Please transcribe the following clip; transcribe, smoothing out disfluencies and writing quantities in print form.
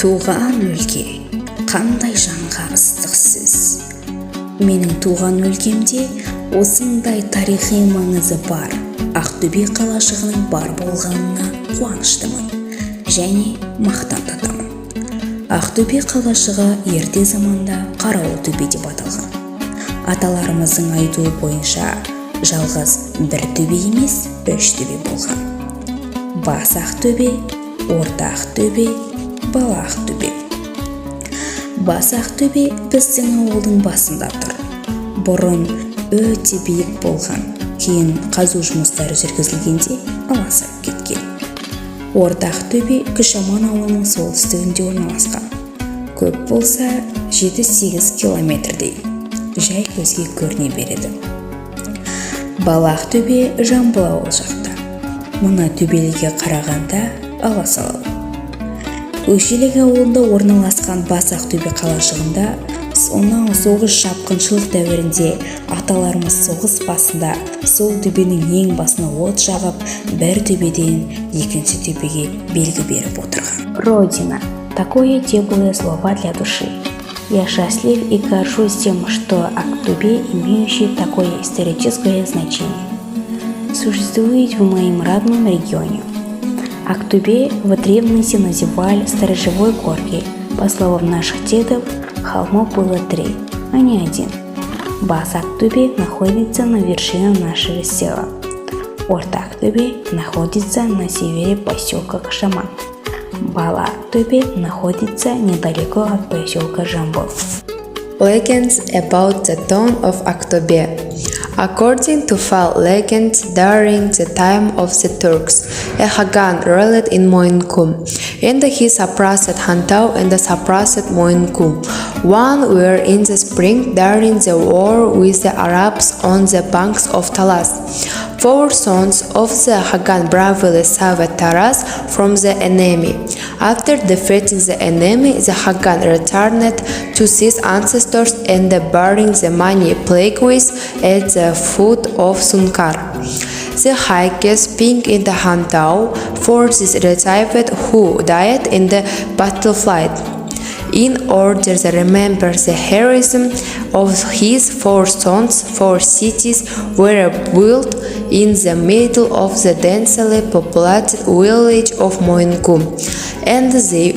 Туған өлке, қандай жанға ыстық сөз. Менің туған өлкемде осындай тарихи маңызы бар Ақтөбе қалашығының бар болғанына қуаныштымын және мақтан тұтамын. Ақтөбе қалашығы ерте заманда Қарауылтөбе деп аталған. Аталарымыздың айтуы бойынша жалғыз бір төбе емес, 3 төбе болған. Бас Ақтөбе, Орта Ақтөбе, Бала Ақтөбе. Бас Ақтөбе біздің ауылдың басында тұр. Бұрын өте биік болған, кейін қазу жұмыстары жүргізілгенде аласып кеткен. Орта Ақтөбе Күшаман ауылының солтүстігінде орналасқан. Көп болса 7-8 километрдей, жай көзге көріне береді. Бала Ақтөбе Жамбыл ауыл жақта. Мына төбеліге қарағанда аласалау. Көшелек ауылында орналасқан Бас Ақтөбе қалашығында сонау соғыс шапқыншылық дәуірінде аталарымыз соғыс басында сол төбенің ең басына от жағып, бір төбеден екінші төбеге белгі беріп отырған. Родина. Такое теплое слово для души. Я счастлив и горжусь тем, что Ақтөбе, имеющий такое историческое значение, существует в моем родном регионе. Ақтөбе в древности называли сторожевой горкой. По словам наших дедов, холмов было 3, а не 1. Бас Ақтөбе находится на вершине нашего села. Орта Ақтөбе находится на севере поселка Күшаман. Бала Ақтөбе находится недалеко от поселка Жамбыл. Legends about the town of Ақтөбе. According to folk legends, during the time of the Turks, a Khagan ruled in Moyinkum, and he suppressed Hantau and suppressed Moyinkum. One year in the spring, during the war with the Arabs on the banks of Talas, 4 sons of the Khagan bravely saved Taras from the enemy. After defeating the enemy, the Khagan returned to his ancestors and buried the money plague with at the foot of Sunkar, the highest peak in the Hantau, for this relative who died in the battlefield. In order to remember the heroism of his 4 sons, 4 cities were built in the middle of the densely populated village of Moyinkum, and they